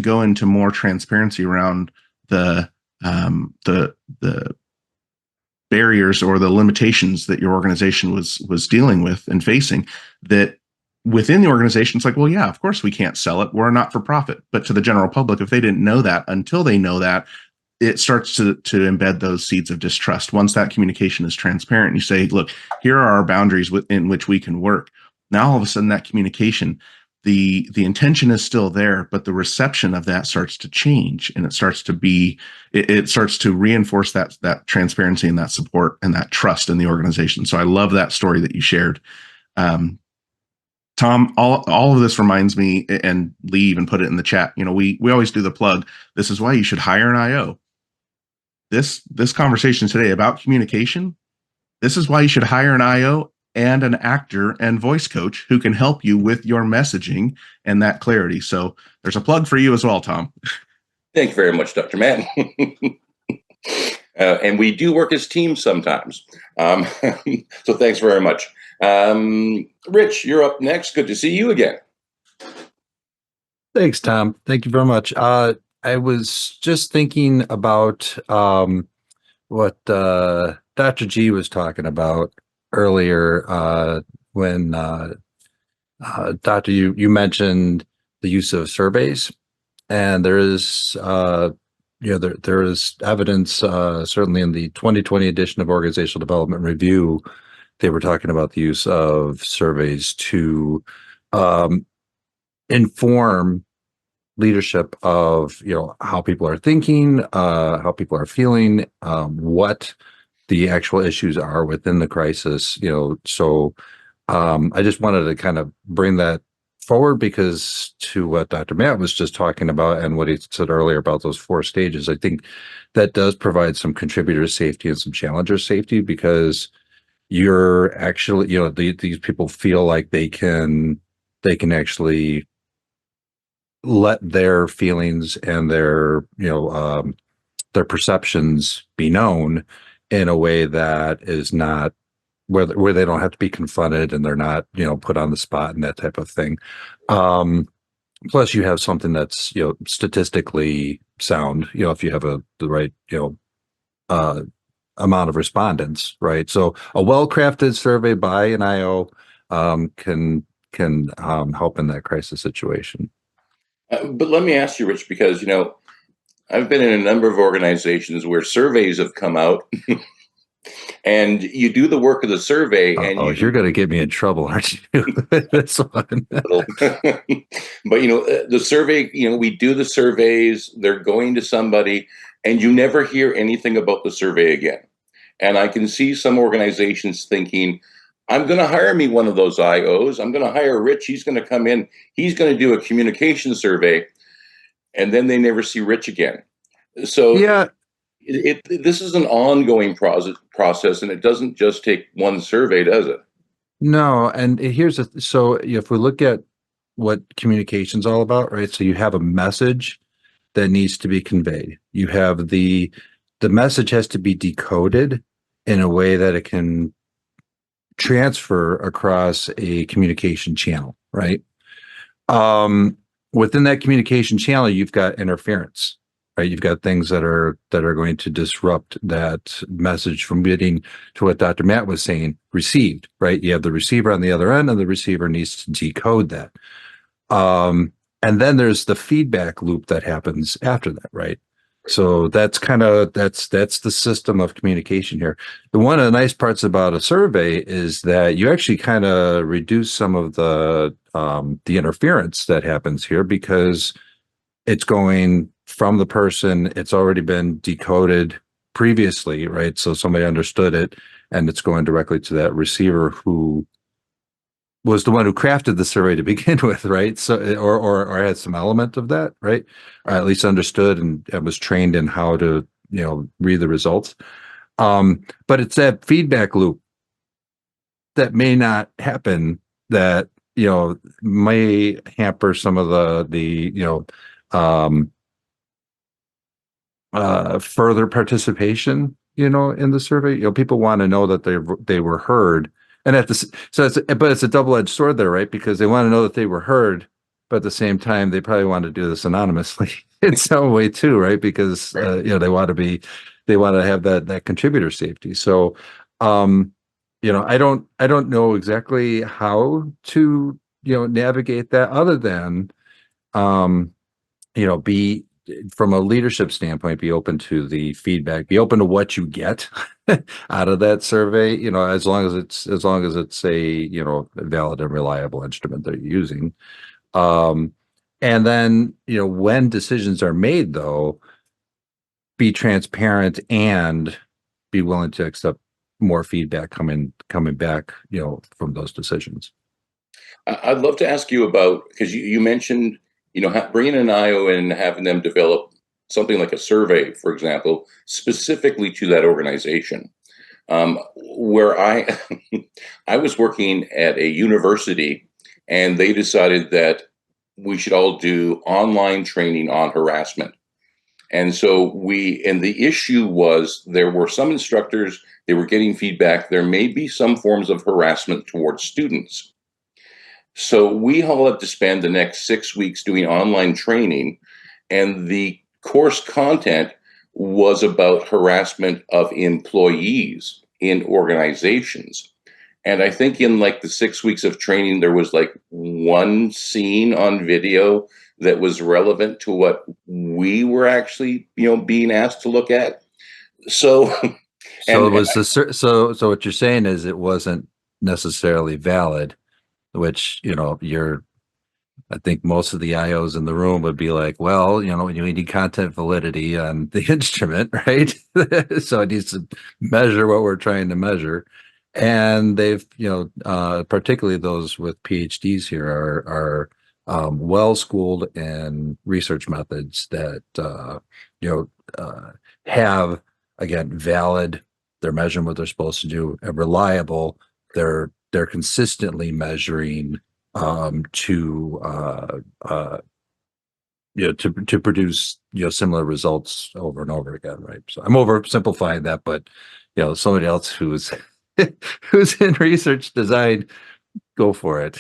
go into more transparency around the barriers or the limitations that your organization was dealing with and facing. That within the organization, it's like, well, yeah, of course we can't sell it. We're a not-for-profit. But to the general public, if they didn't know that, until they know that, it starts to embed those seeds of distrust. Once that communication is transparent, you say, look, here are our boundaries within which we can work. Now, all of a sudden, that communication, the intention is still there, but the reception of that starts to change, and it starts to reinforce that transparency and that support and that trust in the organization. So I love that story that you shared. Tom, all of this reminds me, and Lee even put it in the chat, we always do the plug. This is why you should hire an IO. This conversation today about communication, this is why you should hire an IO and an actor and voice coach who can help you with your messaging and that clarity. So there's a plug for you as well, Tom. Thank you very much, Dr. Matt. And we do work as teams sometimes. So thanks very much. Rich, you're up next. Good to see you again. Thanks, Tom. Thank you very much. I was just thinking about what Dr. G was talking about earlier when Doctor, you mentioned the use of surveys, and there is there is evidence certainly in the 2020 edition of Organizational Development Review. They were talking about the use of surveys to inform leadership of how people are thinking, how people are feeling, what the actual issues are within the crisis. So I just wanted to kind of bring that forward, because to what Dr. Matt was just talking about and what he said earlier about those 4 stages, I think that does provide some contributor safety and some challenger safety, because you're actually, these people feel like they can actually let their feelings and their perceptions be known in a way that is not where they don't have to be confronted and they're not, put on the spot and that type of thing. Plus you have something that's, statistically sound, if you have the right, amount of respondents, right? So a well-crafted survey by an IO can help in that crisis situation. But let me ask you, Rich, because I've been in a number of organizations where surveys have come out, and you do the work of the survey, and you're going to get me in trouble, aren't you? This one. But the survey, we do the surveys. They're going to somebody, and you never hear anything about the survey again. And I can see some organizations thinking, I'm going to hire me one of those IOs. I'm going to hire Rich. He's going to come in. He's going to do a communication survey. And then they never see Rich again. So yeah, this is an ongoing process, and it doesn't just take one survey, does it? No. And so if we look at what communication's all about, right? So you have a message that needs to be conveyed. You have the message has to be decoded in a way that it can transfer across a communication channel, right? Within that communication channel, you've got interference, right? You've got things that are going to disrupt that message from getting to what Dr. Matt was saying, received, right? You have the receiver on the other end, and the receiver needs to decode that. And then there's the feedback loop that happens after that, right? So that's the system of communication here. One of the nice parts about a survey is that you actually kind of reduce some of the interference that happens here, because it's going from the person, it's already been decoded previously, right? So somebody understood it, and it's going directly to that receiver who was the one who crafted the survey to begin with, right? So, or had some element of that, right? Or at least understood and was trained in how to, read the results. But it's that feedback loop that may not happen, that, may hamper some of the further participation, in the survey. People want to know that they were heard. And but it's a double-edged sword there, right? Because they want to know that they were heard, but at the same time, they probably want to do this anonymously in some way too, right? Because they want to have that contributor safety. So, I don't know exactly how to navigate that, other than be, from a leadership standpoint, be open to the feedback, be open to what you get out of that survey, as long as it's a, valid and reliable instrument that you're using. And then, when decisions are made, though, be transparent and be willing to accept more feedback coming back, from those decisions. I'd love to ask you about, because you mentioned, bringing an IO in and having them develop something like a survey, for example, specifically to that organization. Where I was working at a university, and they decided that we should all do online training on harassment. And so and the issue was, there were some instructors, they were getting feedback, there may be some forms of harassment towards students. So we all had to spend the next 6 weeks doing online training, and the course content was about harassment of employees in organizations. And I think in like the 6 weeks of training, there was like one scene on video that was relevant to what we were actually, being asked to look at. So, so what you're saying is it wasn't necessarily valid, which, I think most of the IOs in the room would be like, well, you need content validity on the instrument, right? So it needs to measure what we're trying to measure. And they've, particularly those with PhDs here are well-schooled in research methods that, have, again, valid, they're measuring what they're supposed to do, and reliable, they're consistently measuring to produce similar results over and over again, right? So I'm oversimplifying that, but somebody else who's who's in research design, go for it.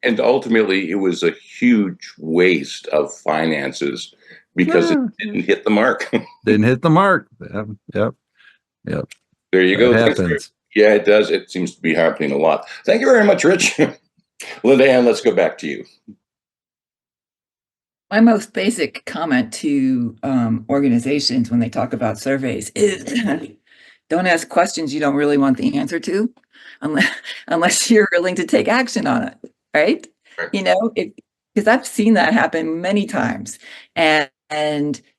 And ultimately, it was a huge waste of finances because it didn't hit the mark. Didn't hit the mark. Yep. There you That go. Thanks happens. yeah, it does. It seems to be happening a lot. Thank you very much, Rich. LindaAnn, let's go back to you. My most basic comment to organizations when they talk about surveys is don't ask questions you don't really want the answer to unless you're willing to take action on it, right? Right. You know, because I've seen that happen many times. And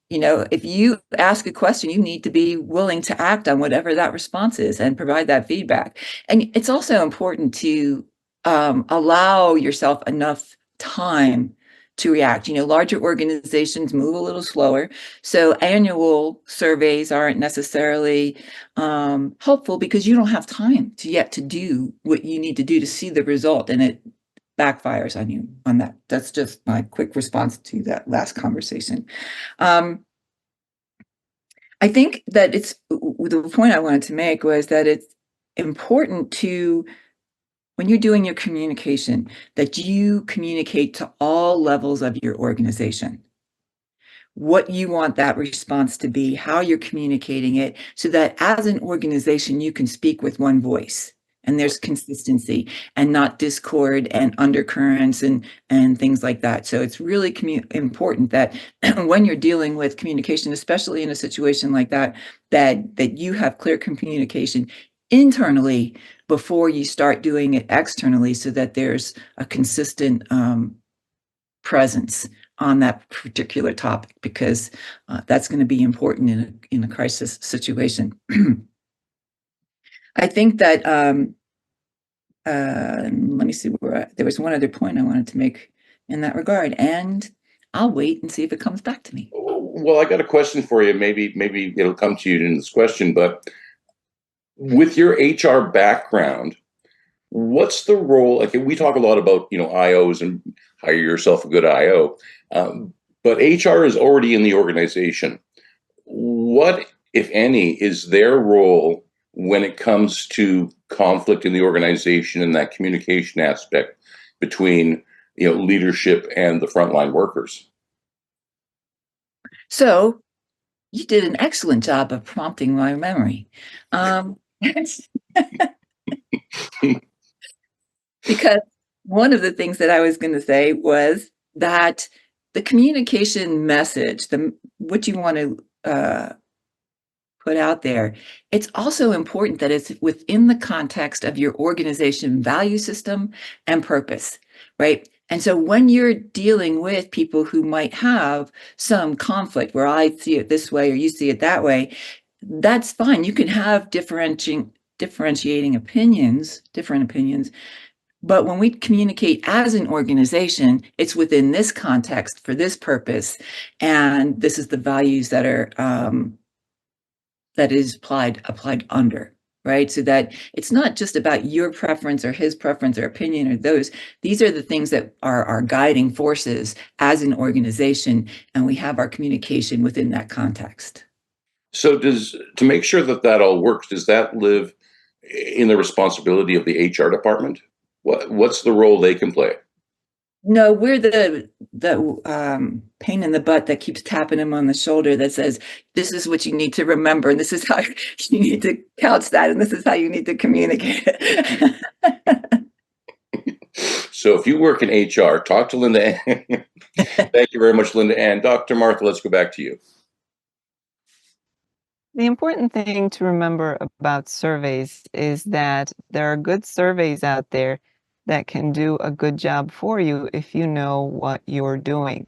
you know, if you ask a question, you need to be willing to act on whatever that response is and provide that feedback. And it's also important to allow yourself enough time to react. You know, larger organizations move a little slower. So annual surveys aren't necessarily helpful because you don't have time to do what you need to do to see the result, and it backfires on you on that. That's just my quick response to that last conversation. I think that the point I wanted to make was that it's important to, when you're doing your communication, that you communicate to all levels of your organization what you want that response to be, how you're communicating it, so that as an organization, you can speak with one voice and there's consistency and not discord and undercurrents and things like that. So it's really important that when you're dealing with communication, especially in a situation like that, that you have clear communication internally before you start doing it externally, so that there's a consistent presence on that particular topic, because that's going to be important in a crisis situation. I think that let me see where there was one other point I wanted to make in that regard, and I'll wait and see if it comes back to me. Well, I got a question for you. Maybe it'll come to you in this question, but with your HR background, what's the role? Like, we talk a lot about, IOs and hire yourself a good IO, but HR is already in the organization. What, if any, is their role when it comes to conflict in the organization and that communication aspect between, leadership and the frontline workers? So you did an excellent job of prompting my memory. Because one of the things that I was going to say was that the communication message, what you want to put out there, it's also important that it's within the context of your organization value system and purpose, right? And so when you're dealing with people who might have some conflict where I see it this way or you see it that way, that's fine. You can have differentiating opinions, different opinions. But when we communicate as an organization, it's within this context for this purpose, and this is the values that are that is applied under, right? So that it's not just about your preference or his preference or opinion or those. These are the things that are our guiding forces as an organization, and we have our communication within that context. So to make sure that all works, does that live in the responsibility of the HR department? What's the role they can play? No, we're the pain in the butt that keeps tapping him on the shoulder that says, this is what you need to remember, and this is how you need to couch that, and this is how you need to communicate it. So if you work in HR, talk to LindaAnn. Thank you very much, LindaAnn. Dr. Martha, let's go back to you. The important thing to remember about surveys is that there are good surveys out there that can do a good job for you if you know what you're doing.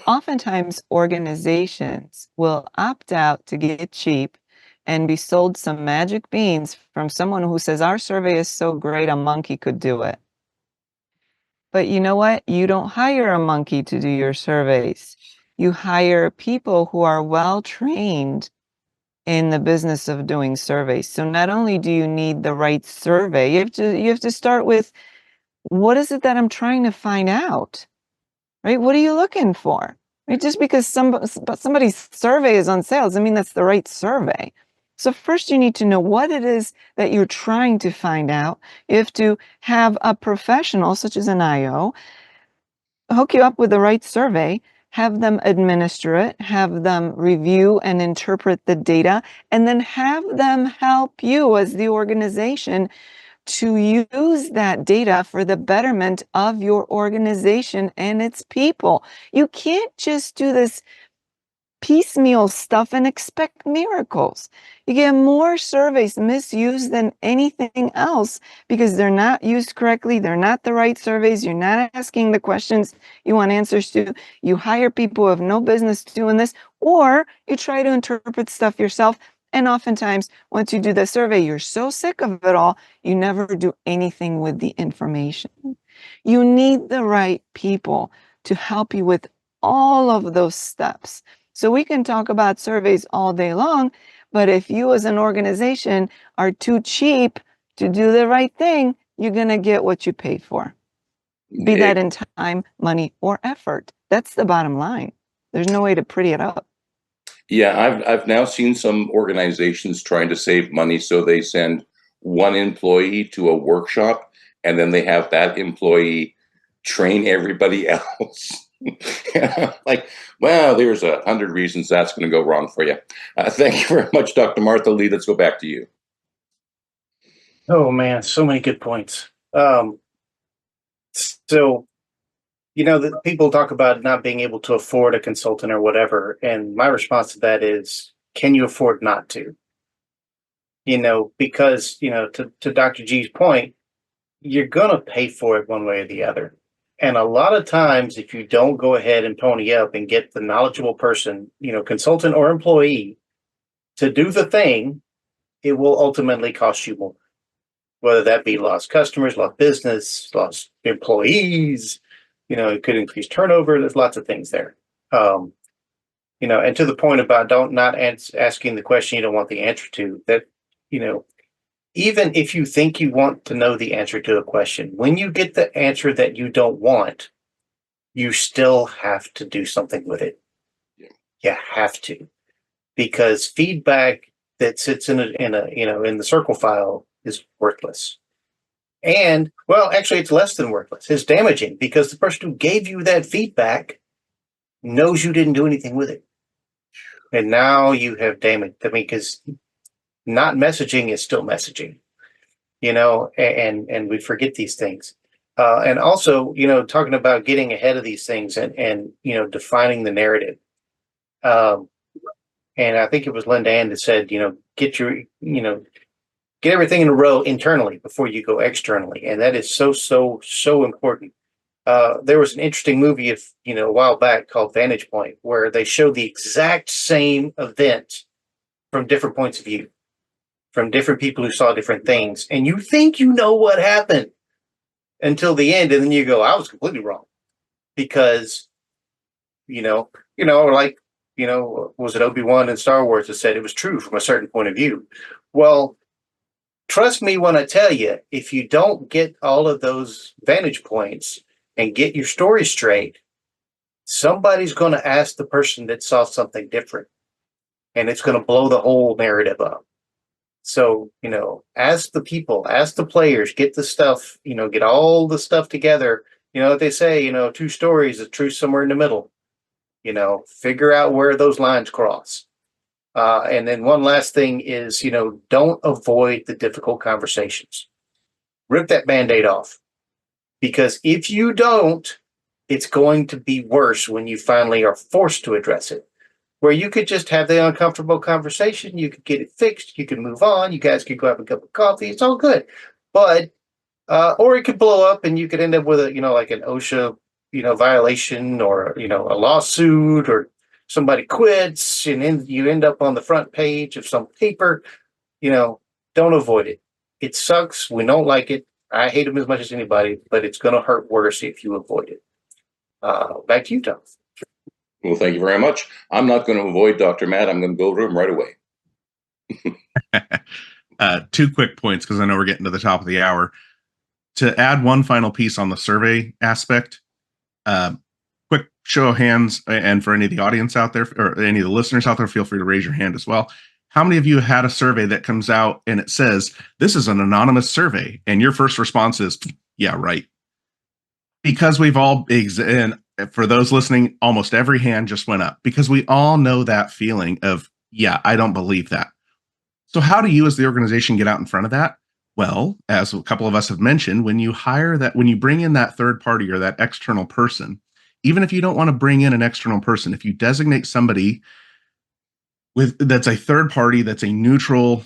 Oftentimes, organizations will opt out to get cheap and be sold some magic beans from someone who says, our survey is so great, a monkey could do it. But you know what? You don't hire a monkey to do your surveys. You hire people who are well trained in the business of doing surveys. So not only do you need the right survey, you have to start with, what is it that I'm trying to find out? Right? What are you looking for? Right? Just because somebody's survey is on sale doesn't mean that's the right survey. So first you need to know what it is that you're trying to find out. You have to have a professional, such as an IO, hook you up with the right survey, have them administer it, have them review and interpret the data, and then have them help you as the organization to use that data for the betterment of your organization and its people. You can't just do this piecemeal stuff and expect miracles. You get more surveys misused than anything else because they're not used correctly. They're not the right surveys. You're not asking the questions you want answers to. You hire people who have no business doing this, or you try to interpret stuff yourself. And oftentimes, once you do the survey, you're so sick of it all, you never do anything with the information. You need the right people to help you with all of those steps. So we can talk about surveys all day long, but if you as an organization are too cheap to do the right thing, you're going to get what you pay for. Be that in time, money, or effort. That's the bottom line. There's no way to pretty it up. Yeah, I've now seen some organizations trying to save money, so they send one employee to a workshop, and then they have that employee train everybody else. Like, well, there's 100 reasons that's going to go wrong for you. Thank you very much, Dr. Martha Lee. Let's go back to you. Oh man, so many good points. So, the people talk about not being able to afford a consultant or whatever, and my response to that is, can you afford not to? Because to Dr. G's point, you're going to pay for it one way or the other. And a lot of times, if you don't go ahead and pony up and get the knowledgeable person, consultant or employee, to do the thing, it will ultimately cost you more. Whether that be lost customers, lost business, lost employees, it could increase turnover. There's lots of things there. And to the point about not asking the question you don't want the answer to, that, even if you think you want to know the answer to a question, when you get the answer that you don't want, you still have to do something with it. Yeah. You have to, because feedback that sits in the circle file is worthless. And well, actually, it's less than worthless. It's damaging because the person who gave you that feedback knows you didn't do anything with it, and now you have damaged. Because not messaging is still messaging, and we forget these things. And also, talking about getting ahead of these things and defining the narrative. And I think it was LindaAnn that said, get everything in a row internally before you go externally. And that is so important. There was an interesting movie a while back called Vantage Point, where they show the exact same event from different points of view, from different people who saw different things. And you think you know what happened until the end. And then you go, I was completely wrong. Because, was it Obi-Wan in Star Wars that said it was true from a certain point of view? Well, trust me when I tell you, if you don't get all of those vantage points and get your story straight, somebody's going to ask the person that saw something different, and it's going to blow the whole narrative up. So, ask the people, ask the players, get the stuff, get all the stuff together. They say, two stories, the truth somewhere in the middle. Figure out where those lines cross. And then one last thing is, don't avoid the difficult conversations. Rip that Band-Aid off. Because if you don't, it's going to be worse when you finally are forced to address it. Where you could just have the uncomfortable conversation, you could get it fixed, you can move on, you guys could go have a cup of coffee, it's all good. But, or it could blow up and you could end up with like an OSHA, violation, or, a lawsuit, or somebody quits and then you end up on the front page of some paper. Don't avoid it. It sucks. We don't like it. I hate them as much as anybody, but it's going to hurt worse if you avoid it. Back to you, Tom. Well, thank you very much. I'm not going to avoid Dr. Matt. I'm going to go to him right away. 2 quick points, because I know we're getting to the top of the hour. To add one final piece on the survey aspect, quick show of hands, and for any of the audience out there or any of the listeners out there, feel free to raise your hand as well. How many of you had a survey that comes out and it says, this is an anonymous survey, and your first response is, yeah, right? Because we've all, and for those listening, almost every hand just went up, because we all know that feeling of, yeah, I don't believe that. So how do you as the organization get out in front of that? Well, as a couple of us have mentioned, when you bring in that third party or that external person, even if you don't want to bring in an external person, if you designate somebody that's a third party, that's a neutral,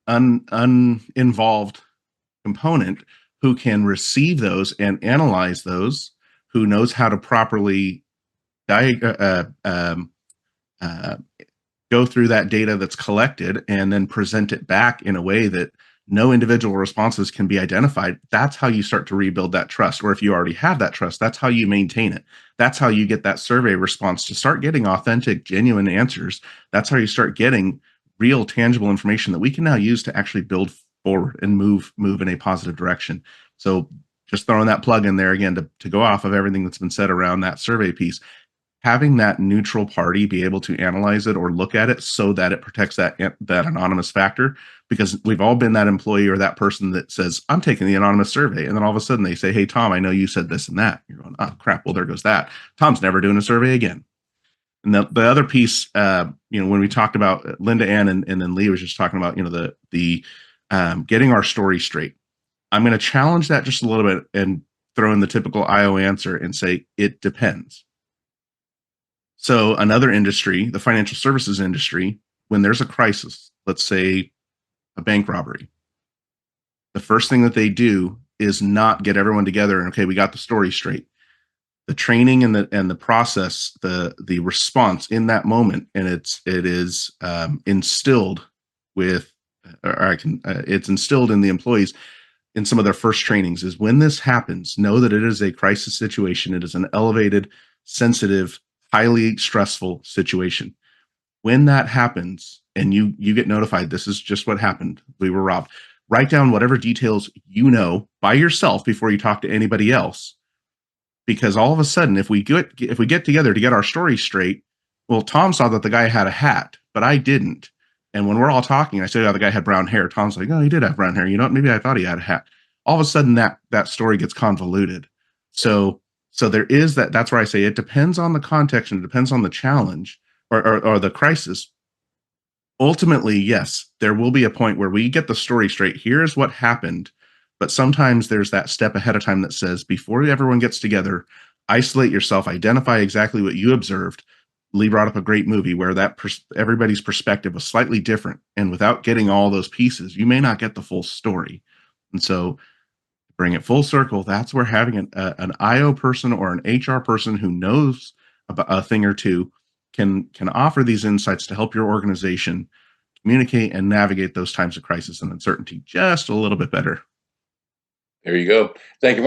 uninvolved component who can receive those and analyze those, who knows how to properly go through that data that's collected and then present it back in a way that no individual responses can be identified. That's how you start to rebuild that trust. Or if you already have that trust, that's how you maintain it. That's how you get that survey response to start getting authentic, genuine answers. That's how you start getting real, tangible information that we can now use to actually build forward and move in a positive direction. So just throwing that plug in there again to go off of everything that's been said around that survey piece. Having that neutral party be able to analyze it or look at it so that it protects that anonymous factor, because we've all been that employee or that person that says, I'm taking the anonymous survey. And then all of a sudden they say, hey, Tom, I know you said this and that. You're going, oh, crap. Well, there goes that. Tom's never doing a survey again. And the other piece, when we talked about LindaAnn and then Lee was just talking about, the getting our story straight. I'm going to challenge that just a little bit and throw in the typical IO answer and say, it depends. So another industry, the financial services industry, when there's a crisis, let's say a bank robbery, the first thing that they do is not get everyone together and, okay, we got the story straight. The training and the process, the response in that moment, and it is instilled with, it's instilled in the employees in some of their first trainings, is when this happens, know that it is a crisis situation. It is an elevated, sensitive, highly stressful situation. When that happens and you get notified, this is just what happened, we were robbed, write down whatever details you know by yourself before you talk to anybody else. Because all of a sudden, if we get together to get our story straight, well, Tom saw that the guy had a hat, but I didn't. And when we're all talking, I say, oh, the guy had brown hair. Tom's like, oh, he did have brown hair. You know what? Maybe I thought he had a hat. All of a sudden, that story gets convoluted. So there is that. That's where I say it depends on the context and it depends on the challenge or the crisis. Ultimately, yes, there will be a point where we get the story straight. Here's what happened. But sometimes there's that step ahead of time that says, before everyone gets together, isolate yourself, identify exactly what you observed. Lee brought up a great movie where everybody's perspective was slightly different. And without getting all those pieces, you may not get the full story. And so bring it full circle. That's where having an IO person or an HR person who knows about a thing or two can offer these insights to help your organization communicate and navigate those times of crisis and uncertainty just a little bit better. There you go. Thank you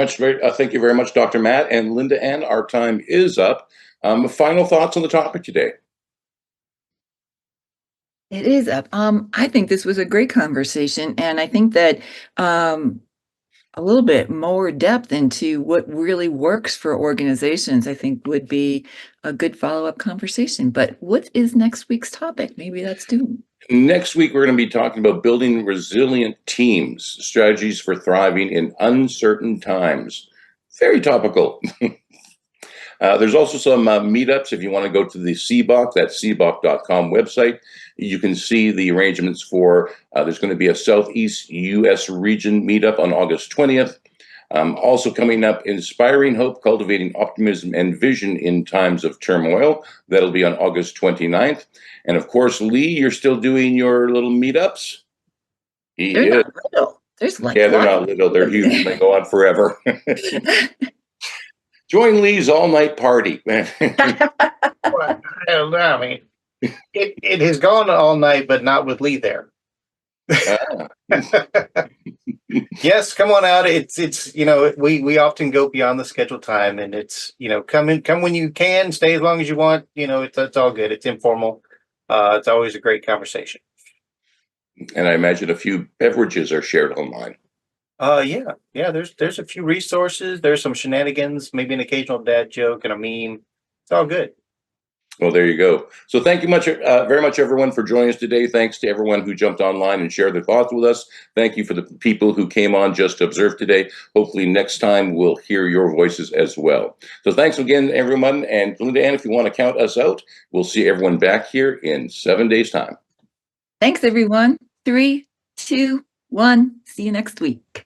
very much, Dr. Matt and LindaAnn. Our time is up. Final thoughts on the topic today? It is up. I think this was a great conversation, and I think that a little bit more depth into what really works for organizations, I think would be a good follow-up conversation. But what is next week's topic? Maybe that's due. Next week, we're going to be talking about building resilient teams, strategies for thriving in uncertain times. Very topical. There's also some meetups. If you want to go to the CBOC, that's cboc.com website, you can see the arrangements for, there's going to be a Southeast U.S. region meetup on August 20th. Also coming up, Inspiring Hope, Cultivating Optimism and Vision in Times of Turmoil. That'll be on August 29th. And of course, Lee, you're still doing your little meetups? They're not little. There's like they're not little. They're huge. They go on forever. Join Lee's all-night party. Well, I mean, it has gone all night, but not with Lee there. Yes, come on out. It's we often go beyond the scheduled time, and it's come when you can, stay as long as you want. It's all good. It's informal. It's always a great conversation. And I imagine a few beverages are shared online. Yeah. There's a few resources. There's some shenanigans, maybe an occasional dad joke and a meme. It's all good. Well, there you go. So thank you very much, everyone, for joining us today. Thanks to everyone who jumped online and shared their thoughts with us. Thank you for the people who came on just to observe today. Hopefully next time we'll hear your voices as well. So thanks again, everyone. And LindaAnn, if you want to count us out, we'll see everyone back here in 7 days' time. Thanks, everyone. 3, 2, 1. See you next week.